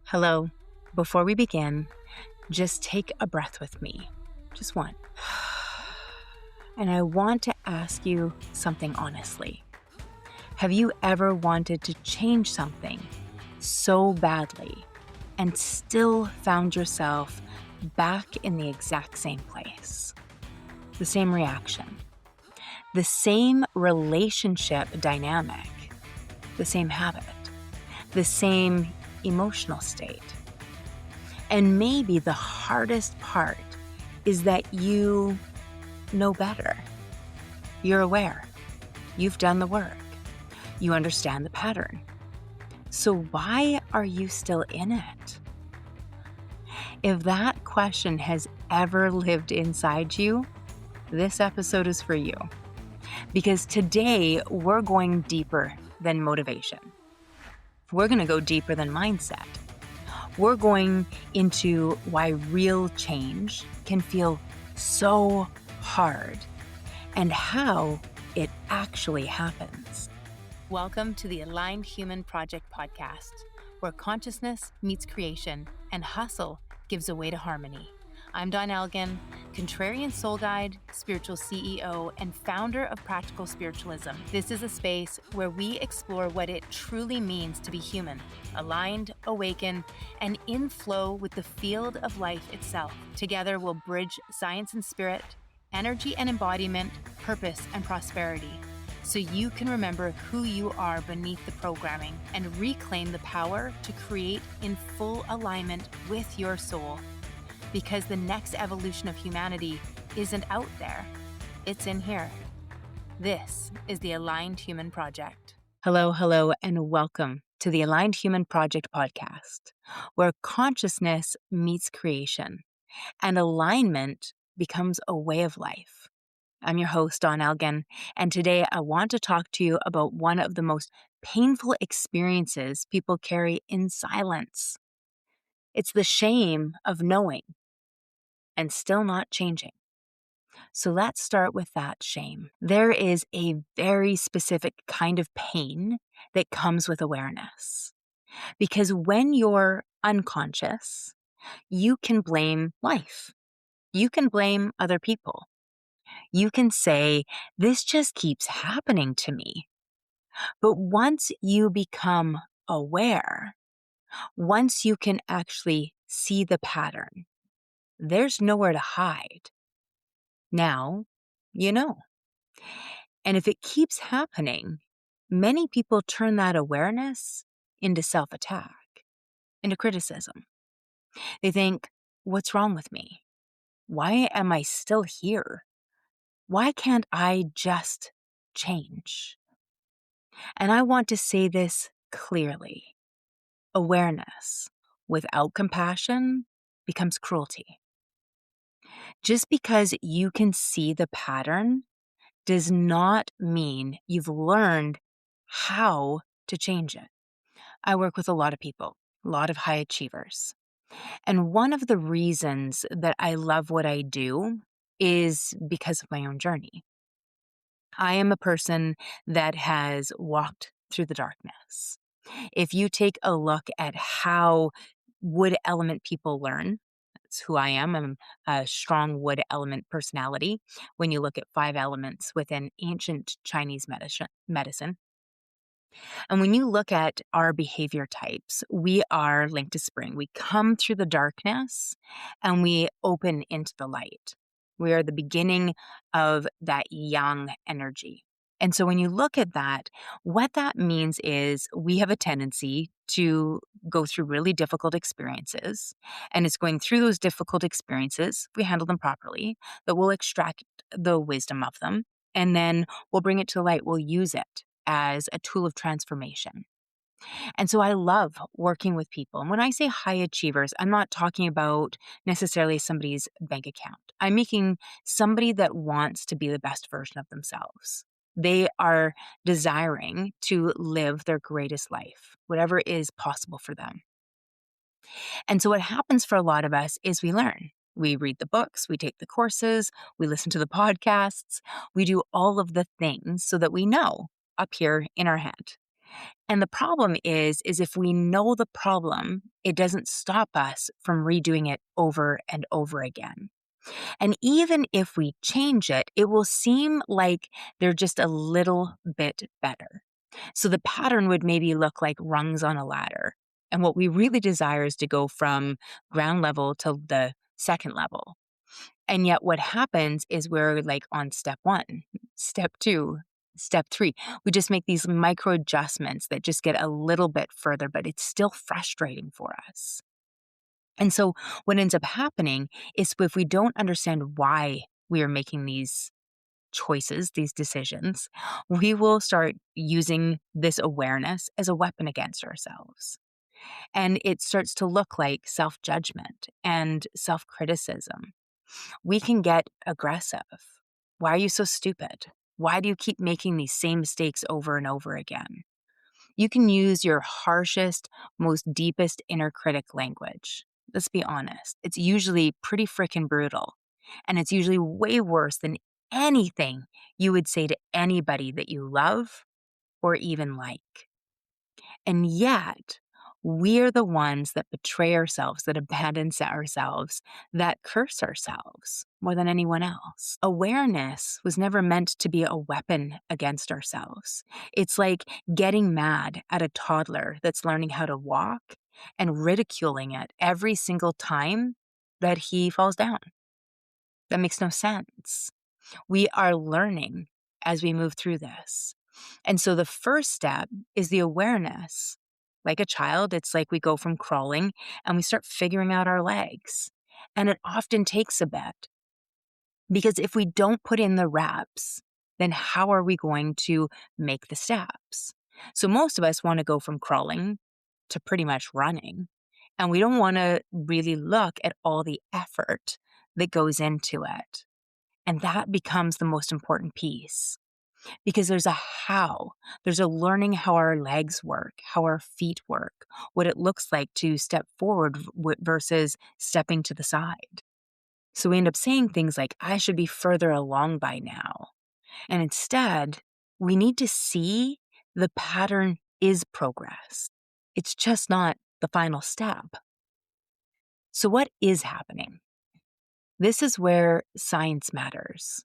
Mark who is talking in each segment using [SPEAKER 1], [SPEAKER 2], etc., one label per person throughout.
[SPEAKER 1] Hello. Before we begin, just take a breath with me. Just one. And I want to ask you something honestly. Have you ever wanted to change something so badly and still found yourself back in the exact same place? The same reaction, the same relationship dynamic, the same habit, the same emotional state. And maybe the hardest part is that you know better. You're aware. You've done the work. You understand the pattern. So why are you still in it? If that question has ever lived inside you, this episode is for you. Because today we're going deeper than motivation. We're going to go deeper than mindset. We're going into why real change can feel so hard and how it actually happens. Welcome to the Aligned Human Project podcast, where consciousness meets creation and hustle gives way to harmony. I'm Dawn Elgin, contrarian soul guide, spiritual CEO, and founder of Practical Spiritualism. This is a space where we explore what it truly means to be human, aligned, awakened, and in flow with the field of life itself. Together, we'll bridge science and spirit, energy and embodiment, purpose and prosperity, so you can remember who you are beneath the programming and reclaim the power to create in full alignment with your soul. Because the next evolution of humanity isn't out there, it's in here. This is the Aligned Human Project. Hello, and welcome to the Aligned Human Project podcast, where consciousness meets creation and alignment becomes a way of life. I'm your host, Dawn Elgin, and today I want to talk to you about one of the most painful experiences people carry in silence. It's the shame of knowing and still not changing. So let's start with that shame. There is a very specific kind of pain that comes with awareness. Because when you're unconscious, you can blame life. You can blame other people. You can say, this just keeps happening to me. But once you become aware, once you can actually see the pattern, there's nowhere to hide. Now, you know. And if it keeps happening, many people turn that awareness into self-attack, into criticism. They think, what's wrong with me? Why am I still here? Why can't I just change? And I want to say this clearly. Awareness without compassion becomes cruelty. Just because you can see the pattern does not mean you've learned how to change it. I work with a lot of people, a lot of high achievers. And one of the reasons that I love what I do is because of my own journey. I am a person that has walked through the darkness. If you take a look at how wood element people learn, that's who I am. I'm a strong wood element personality. When you look at 5 elements within ancient Chinese medicine, and when you look at our behavior types, we are linked to spring. We come through the darkness and we open into the light. We are the beginning of that yang energy. And so when you look at that, what that means is we have a tendency to go through really difficult experiences. And it's going through those difficult experiences, if we handle them properly, that we'll extract the wisdom of them. And then we'll bring it to the light. We'll use it as a tool of transformation. And so I love working with people. And when I say high achievers, I'm not talking about necessarily somebody's bank account. I'm making somebody that wants to be the best version of themselves. They are desiring to live their greatest life, whatever is possible for them. And so what happens for a lot of us is we learn. We read the books, we take the courses, we listen to the podcasts, we do all of the things so that we know up here in our head. And the problem is if we know the problem, it doesn't stop us from redoing it over and over again. And even if we change it, it will seem like they're just a little bit better. So the pattern would maybe look like rungs on a ladder. And what we really desire is to go from ground level to the second level. And yet what happens is we're like on step 1, step 2, step 3. We just make these micro adjustments that just get a little bit further, but it's still frustrating for us. And so what ends up happening is if we don't understand why we are making these choices, these decisions, we will start using this awareness as a weapon against ourselves. And it starts to look like self-judgment and self-criticism. We can get aggressive. Why are you so stupid? Why do you keep making these same mistakes over and over again? You can use your harshest, most deepest inner critic language. Let's be honest. It's usually pretty freaking brutal. And it's usually way worse than anything you would say to anybody that you love or even like. And yet, we're the ones that betray ourselves, that abandon ourselves, that curse ourselves more than anyone else. Awareness was never meant to be a weapon against ourselves. It's like getting mad at a toddler that's learning how to walk and ridiculing it every single time that he falls down. That makes no sense. We are learning as we move through this. And so the first step is the awareness. Like a child, it's like we go from crawling and we start figuring out our legs. And it often takes a bit because if we don't put in the reps, then how are we going to make the steps? So most of us want to go from crawling to pretty much running. And we don't want to really look at all the effort that goes into it. And that becomes the most important piece because there's a how. There's a learning how our legs work, how our feet work, what it looks like to step forward versus stepping to the side. So we end up saying things like, I should be further along by now. And instead, we need to see the pattern is progress. It's just not the final step. So what is happening? This is where science matters.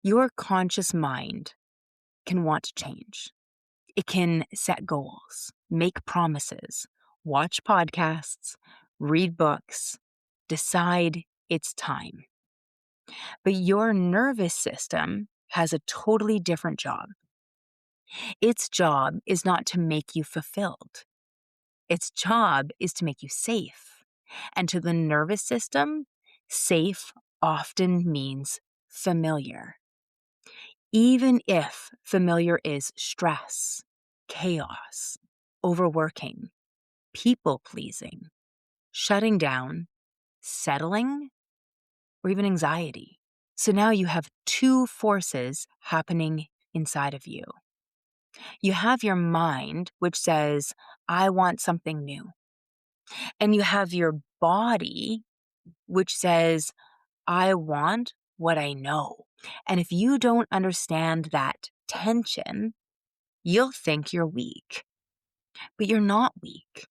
[SPEAKER 1] Your conscious mind can want to change. It can set goals, make promises, watch podcasts, read books, decide it's time. But your nervous system has a totally different job. Its job is not to make you fulfilled. Its job is to make you safe. And to the nervous system, safe often means familiar. Even if familiar is stress, chaos, overworking, people-pleasing, shutting down, settling, or even anxiety. So now you have two forces happening inside of you. You have your mind, which says, I want something new. And you have your body, which says, I want what I know. And if you don't understand that tension, you'll think you're weak. But you're not weak.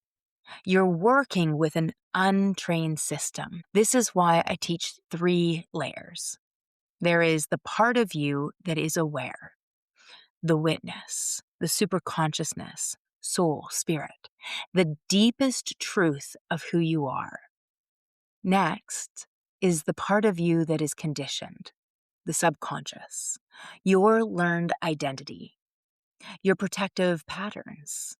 [SPEAKER 1] You're working with an untrained system. This is why I teach 3 layers. There is the part of you that is aware, the witness, the superconsciousness, soul, spirit, the deepest truth of who you are. Next is the part of you that is conditioned, the subconscious, your learned identity, your protective patterns.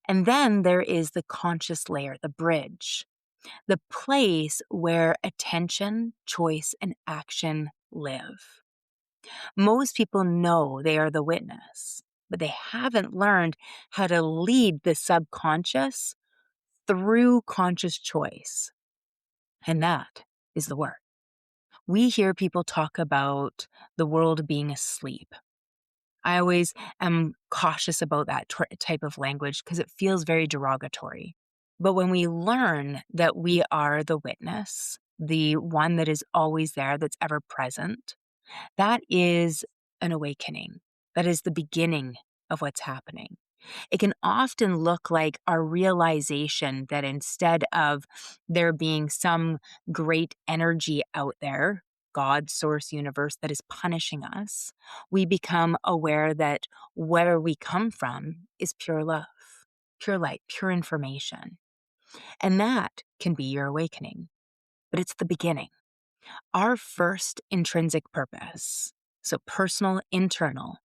[SPEAKER 1] And then there is the conscious layer, the bridge, the place where attention, choice, and action live. Most people know they are the witness, but they haven't learned how to lead the subconscious through conscious choice. And that is the work. We hear people talk about the world being asleep. I always am cautious about that type of language because it feels very derogatory. But when we learn that we are the witness, the one that is always there, that's ever present, that is an awakening. That is the beginning of what's happening. It can often look like our realization that instead of there being some great energy out there, God, source, universe, that is punishing us, we become aware that where we come from is pure love, pure light, pure information. And that can be your awakening, but it's the beginning. Our first intrinsic purpose, so personal, internal,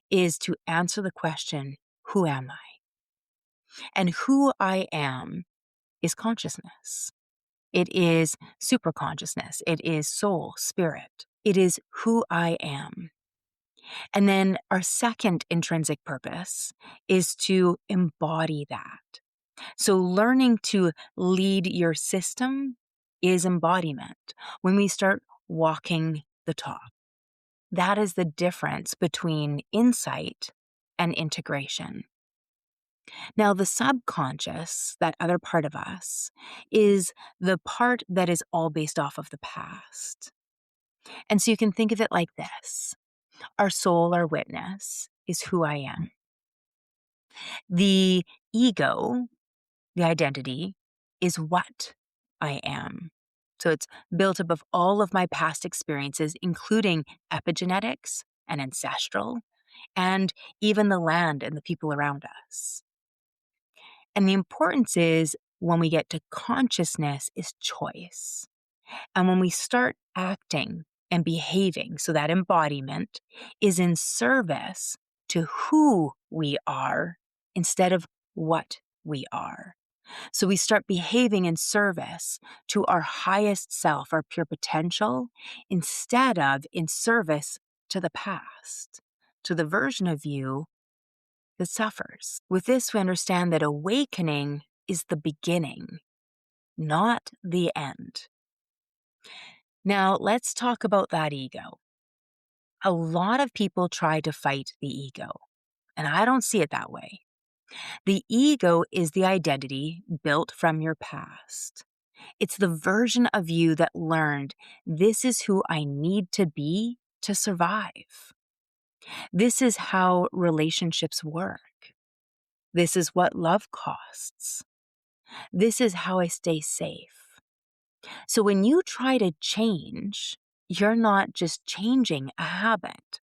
[SPEAKER 1] is to answer the question, who am I? And who I am is consciousness. It is superconsciousness. It is soul, spirit. It is who I am. And then our second intrinsic purpose is to embody that. So learning to lead your system is embodiment. When we start walking the talk, that is the difference between insight and integration. Now, the subconscious, that other part of us, is the part that is all based off of the past. And so you can think of it like this. Our soul, our witness, is who I am. The ego, the identity, is what I am. So it's built up of all of my past experiences, including epigenetics and ancestral, and even the land and the people around us. And the importance is when we get to consciousness is choice. And when we start acting and behaving, so that embodiment is in service to who we are instead of what we are. So we start behaving in service to our highest self, our pure potential, instead of in service to the past, to the version of you that suffers. With this, we understand that awakening is the beginning, not the end. Now, let's talk about that ego. A lot of people try to fight the ego, and I don't see it that way. The ego is the identity built from your past. It's the version of you that learned this is who I need to be to survive. This is how relationships work. This is what love costs. This is how I stay safe. So when you try to change, you're not just changing a habit.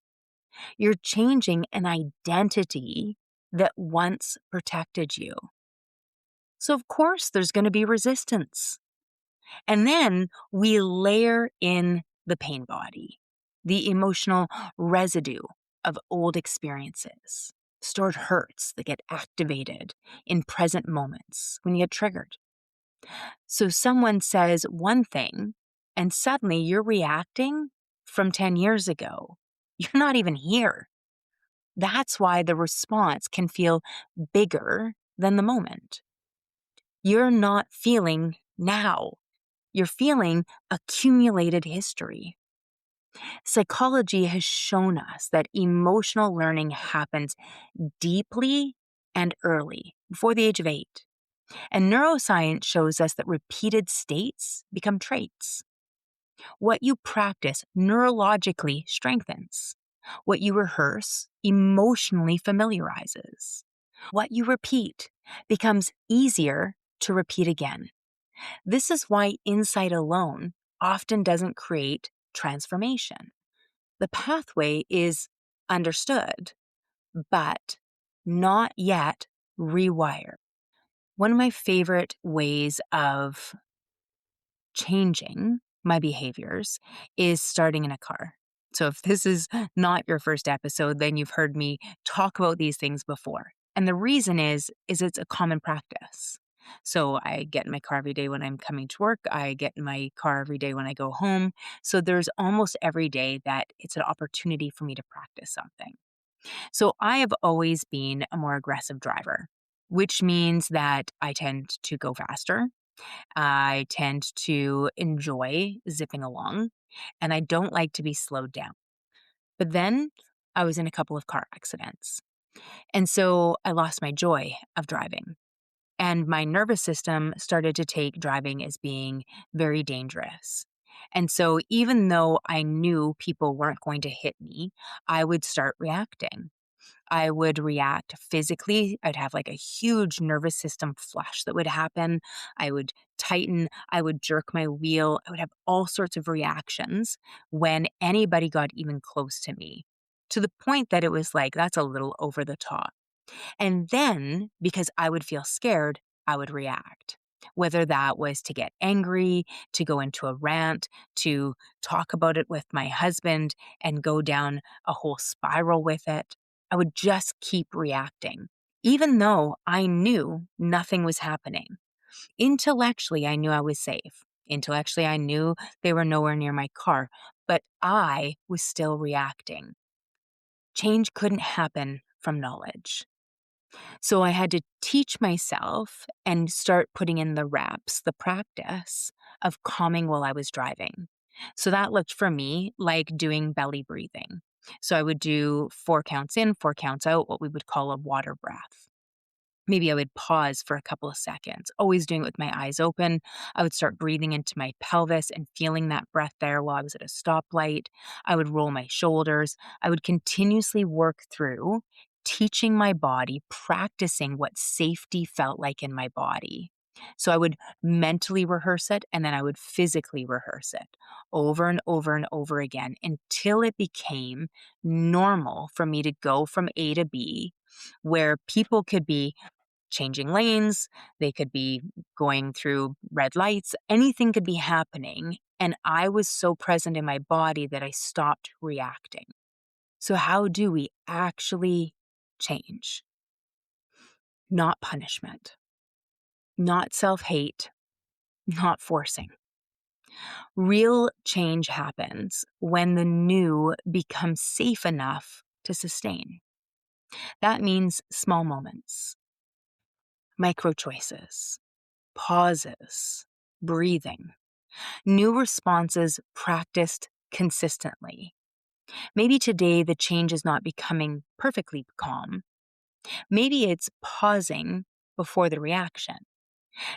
[SPEAKER 1] You're changing an identity that once protected you. So of course there's going to be resistance. And then we layer in the pain body, the emotional residue of old experiences, stored hurts that get activated in present moments when you get triggered. So someone says one thing, and suddenly you're reacting from 10 years ago. You're not even here. That's why the response can feel bigger than the moment. You're not feeling now. You're feeling accumulated history. Psychology has shown us that emotional learning happens deeply and early, before the age of 8. And neuroscience shows us that repeated states become traits. What you practice neurologically strengthens. What you rehearse emotionally familiarizes. What you repeat becomes easier to repeat again. This is why insight alone often doesn't create transformation. The pathway is understood, but not yet rewired. One of my favorite ways of changing my behaviors is starting in a car. So if this is not your first episode, then you've heard me talk about these things before. And the reason is it's a common practice. So I get in my car every day when I'm coming to work. I get in my car every day when I go home. So there's almost every day that it's an opportunity for me to practice something. So I have always been a more aggressive driver, which means that I tend to go faster. I tend to enjoy zipping along, and I don't like to be slowed down. But then I was in a couple of car accidents. And so I lost my joy of driving. And my nervous system started to take driving as being very dangerous. And so even though I knew people weren't going to hit me, I would start reacting. I would react physically. I'd have like a huge nervous system flush that would happen. I would tighten, I would jerk my wheel. I would have all sorts of reactions when anybody got even close to me, to the point that it was like, that's a little over the top. And then, because I would feel scared, I would react. Whether that was to get angry, to go into a rant, to talk about it with my husband and go down a whole spiral with it, I would just keep reacting, even though I knew nothing was happening. Intellectually, I knew I was safe. Intellectually, I knew they were nowhere near my car, but I was still reacting. Change couldn't happen from knowledge. So I had to teach myself and start putting in the reps, the practice of calming while I was driving. So that looked for me like doing belly breathing. So I would do 4 counts in, 4 counts out, what we would call a water breath. Maybe I would pause for a couple of seconds, always doing it with my eyes open. I would start breathing into my pelvis and feeling that breath there while I was at a stoplight. I would roll my shoulders. I would continuously work through teaching my body, practicing what safety felt like in my body. So I would mentally rehearse it, and then I would physically rehearse it over and over and over again until it became normal for me to go from A to B, where people could be changing lanes, they could be going through red lights, anything could be happening. And I was so present in my body that I stopped reacting. So, how do we actually change? Not punishment, not self-hate, not forcing. Real change happens when the new becomes safe enough to sustain. That means small moments, micro choices, pauses, breathing, new responses practiced consistently. Maybe today the change is not becoming perfectly calm. Maybe it's pausing before the reaction.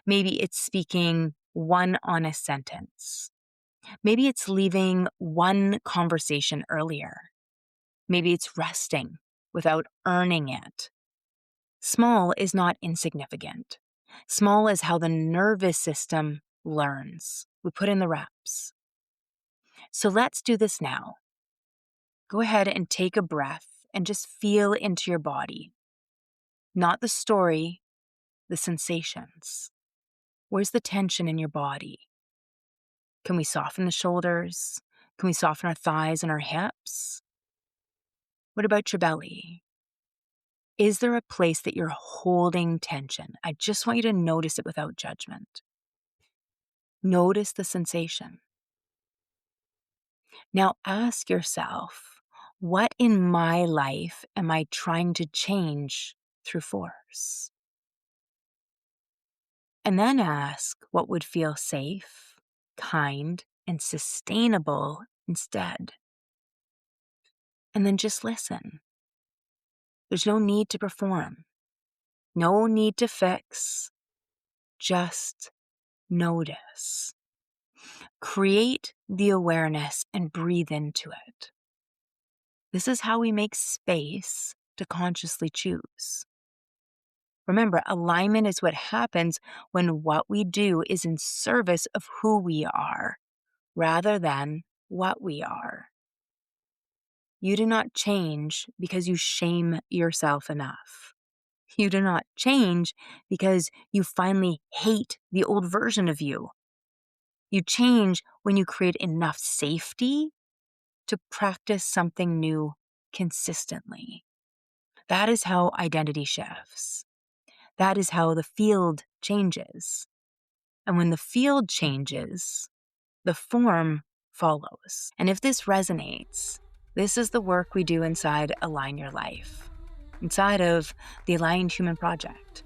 [SPEAKER 1] Maybe it's speaking one honest sentence. Maybe it's leaving one conversation earlier. Maybe it's resting without earning it. Small is not insignificant. Small is how the nervous system learns. We put in the reps. So let's do this now. Go ahead and take a breath and just feel into your body. Not the story, the sensations. Where's the tension in your body? Can we soften the shoulders? Can we soften our thighs and our hips? What about your belly? Is there a place that you're holding tension? I just want you to notice it without judgment. Notice the sensation. Now ask yourself, what in my life am I trying to change through force? And then ask what would feel safe, kind, and sustainable instead. And then just listen. There's no need to perform, no need to fix, just notice. Create the awareness and breathe into it. This is how we make space to consciously choose. Remember, alignment is what happens when what we do is in service of who we are rather than what we are. You do not change because you shame yourself enough. You do not change because you finally hate the old version of you. You change when you create enough safety to practice something new consistently. That is how identity shifts. That is how the field changes. And when the field changes, the form follows. And if this resonates, this is the work we do inside Align Your Life, inside of the Aligned Human Project,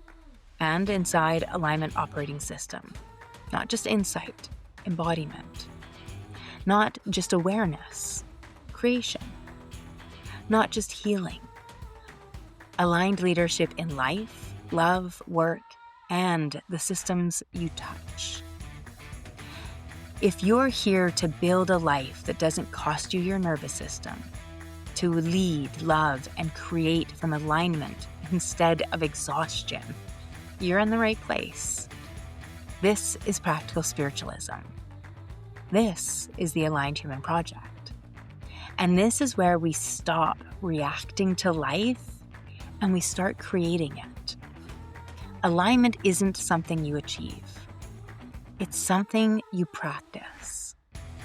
[SPEAKER 1] and inside Alignment Operating System. Not just insight, embodiment. Not just awareness, creation. Not just healing. Aligned leadership in life, love, work, and the systems you touch. If you're here to build a life that doesn't cost you your nervous system, to lead, love, and create from alignment instead of exhaustion, you're in the right place. This is practical spiritualism. This is the Aligned Human Project. And this is where we stop reacting to life and we start creating it. Alignment isn't something you achieve. It's something you practice.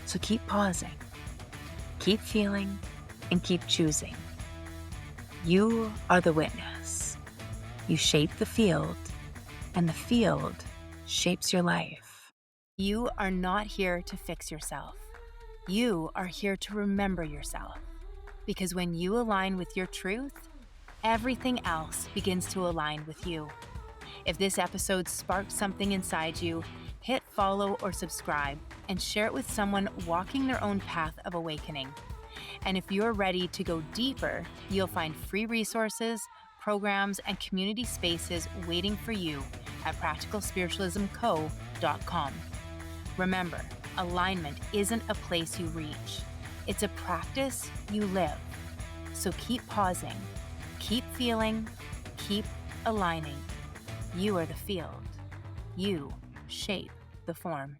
[SPEAKER 1] So keep pausing, keep feeling, and keep choosing. You are the witness. You shape the field, and the field shapes your life. You are not here to fix yourself. You are here to remember yourself. Because when you align with your truth, everything else begins to align with you. If this episode sparked something inside you, hit follow or subscribe and share it with someone walking their own path of awakening. And if you're ready to go deeper, you'll find free resources, programs, and community spaces waiting for you at practicalspiritualismco.com. Remember, alignment isn't a place you reach. It's a practice you live. So keep pausing, keep feeling, keep aligning. You are the field. You shape the form.